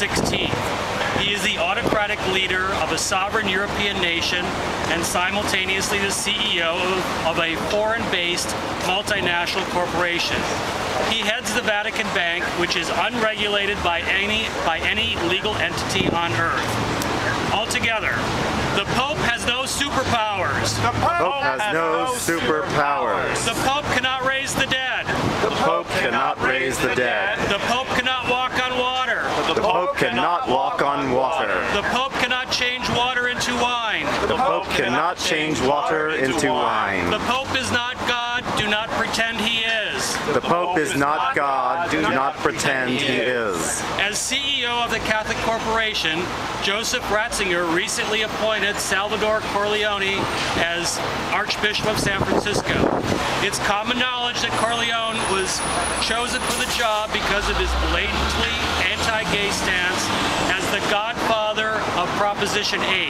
XVI. He is the autocratic leader of a sovereign European nation and simultaneously the CEO of a foreign-based multinational corporation. He heads the Vatican Bank, which is unregulated by any legal entity on earth. Altogether, the Pope has no superpowers. The Pope has no superpowers. The Pope cannot raise the dead. The Pope cannot raise the dead. The Pope cannot walk on water. The Pope cannot walk on water. The Pope cannot change water into wine. The Pope cannot change water into wine. The Pope is not God. Do not pretend he is. The Pope is not God. Do not pretend he is. As CEO of the Catholic Corporation, Joseph Ratzinger recently appointed Salvatore Cordileone as Archbishop of San Francisco. It's common knowledge that Cordileone was chosen for the job because of his blatantly anti-gay stance as the Godfather of Proposition 8,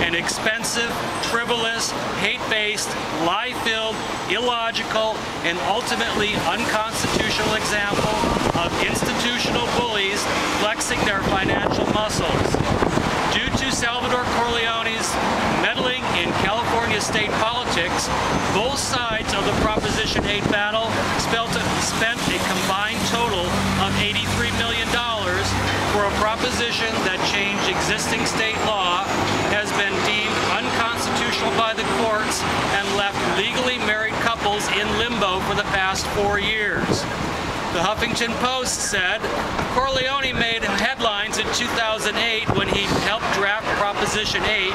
an expensive, frivolous, hate-based, lie-filled, illogical, and ultimately unconstitutional example of institutional bullies flexing their financial muscles. Due to Salvatore Cordileone's meddling in California state politics, both sides of the Proposition 8 battle spent a combined total of $83 million for a proposition that changed existing state law, has been deemed unconstitutional by the courts, and left legally married couples in limbo for the past 4 years. The Huffington Post said Cordileone made headlines in 2008 when he helped draft Proposition 8,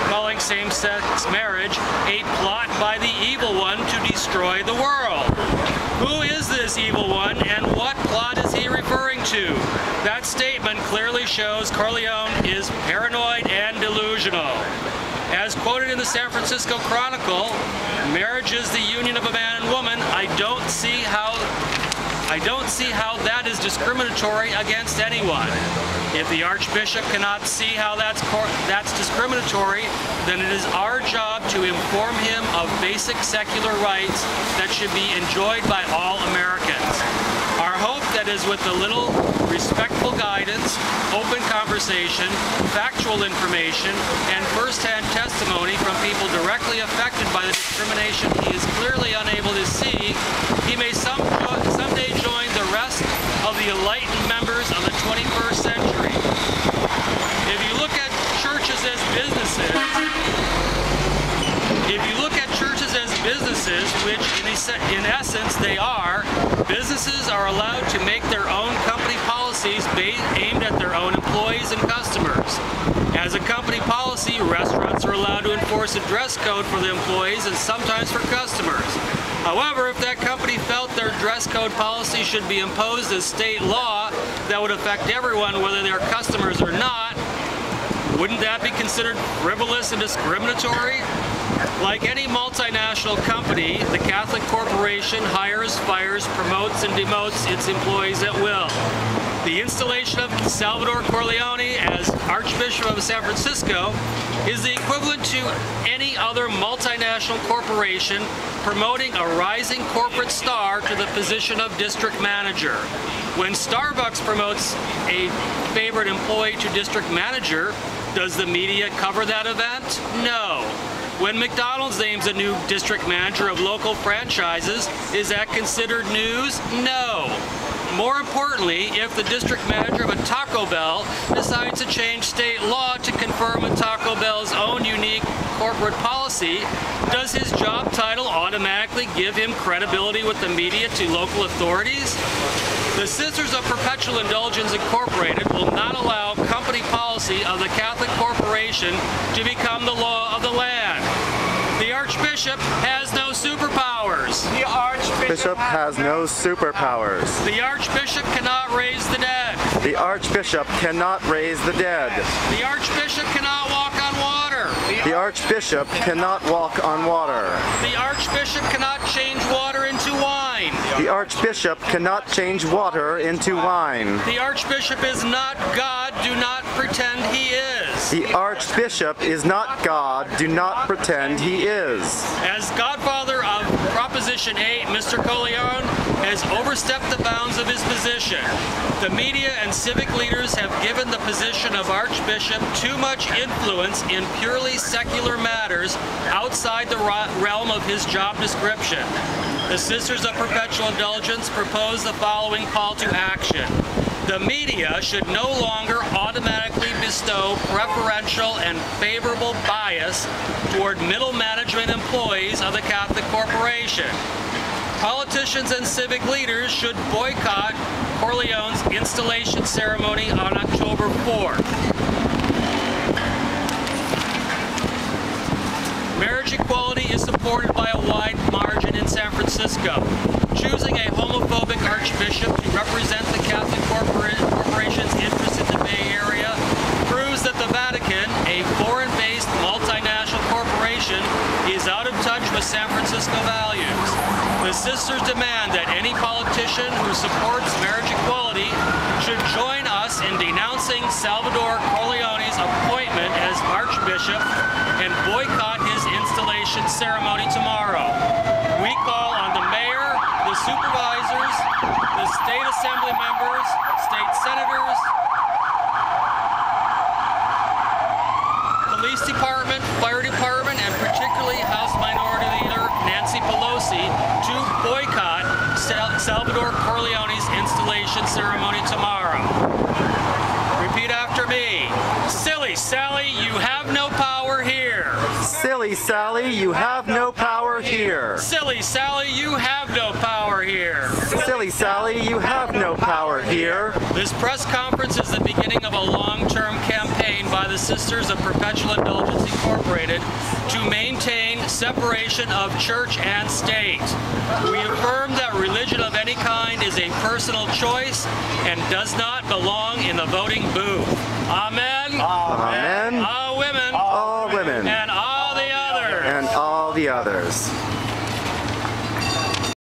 calling same-sex marriage a plot by the evil one to destroy the world. Who is this evil one, and what plot is he referring to? That statement clearly shows Cordileone is paranoid and delusional. As quoted in the San Francisco Chronicle, marriage is the union of a man and woman. I don't see how that is discriminatory against anyone. If the Archbishop cannot see how that's discriminatory, then it is our job to inform him of basic secular rights that should be enjoyed by all Americans. Our hope that is with a little respectful guidance, open conversation, factual information, and first-hand testimony from people directly affected by the discrimination he is clearly unable to see, he may someday join the rest of the enlightened members of the 21st century. If you look at churches as businesses, which in essence they are, businesses are allowed to make their own company policies aimed at their own employees and customers. As a company policy, restaurants are allowed to enforce a dress code for the employees and sometimes for customers. However, if that company felt their dress code policy should be imposed as state law that would affect everyone, whether they're customers or not, wouldn't that be considered frivolous and discriminatory? Like any multinational company, the Catholic Corporation hires, fires, promotes, and demotes its employees at will. The installation of Salvatore Cordileone as Archbishop of San Francisco is the equivalent to any other multinational corporation promoting a rising corporate star to the position of district manager. When Starbucks promotes a favorite employee to district manager, does the media cover that event? No. When McDonald's names a new district manager of local franchises, is that considered news? No. More importantly, if the district manager of a Taco Bell decides to change state law to confirm a Taco Bell's own unique corporate policy, does his job title automatically give him credibility with the media to local authorities? The Sisters of Perpetual Indulgence Incorporated will not allow company policy of the Catholic Corporation to become the law of the land. The Archbishop has no superpowers. The Archbishop has no superpowers. The Archbishop cannot raise the dead. The Archbishop cannot raise the dead. The Archbishop cannot walk on water. The Archbishop cannot walk on water. The Archbishop cannot change water into wine. The Archbishop cannot change water into wine. The Archbishop is not God. Do not pretend he is. The Archbishop is not God. Do not pretend he is. As Godfather of Proposition 8, Mr. Cordileone has overstepped the bounds of his position. The media and civic leaders have given the position of Archbishop too much influence in purely secular matters outside the realm of his job description. The Sisters of Perpetual Indulgence propose the following call to action. The media should no longer automatically bestow preferential and favorable bias toward middle management employees of the Catholic Corporation. Politicians and civic leaders should boycott Cordileone's installation ceremony on October 4th. Marriage equality is supported by a wide margin in San Francisco. Choosing a homophobic archbishop to represent the Catholic Corporation's interests in the Bay Area proves that the Vatican, a foreign-based multinational corporation, is out of touch with San Francisco values. The sisters demand that any politician who supports marriage equality should join us in denouncing Salvatore Cordileone's appointment as Archbishop and boycott his installation ceremony tomorrow. We call on the mayor, the supervisors, the state assembly members, state senators, police department, fire department, and particularly House Minority Leader Nancy Pelosi to boycott Salvatore Cordileone's installation ceremony tomorrow. Repeat after me. Silly Sally, you have no power here. Silly Sally, you have no power here. Silly Sally, you have no power here. Silly Sally, you have no power here. This press conference is the beginning of a long-term campaign by the Sisters of Perpetual Indulgence Incorporated to maintain separation of church and state. We affirm that religion of any kind is a personal choice and does not belong in the voting booth. Amen. Amen. All women. All women. And all the others. And all the others.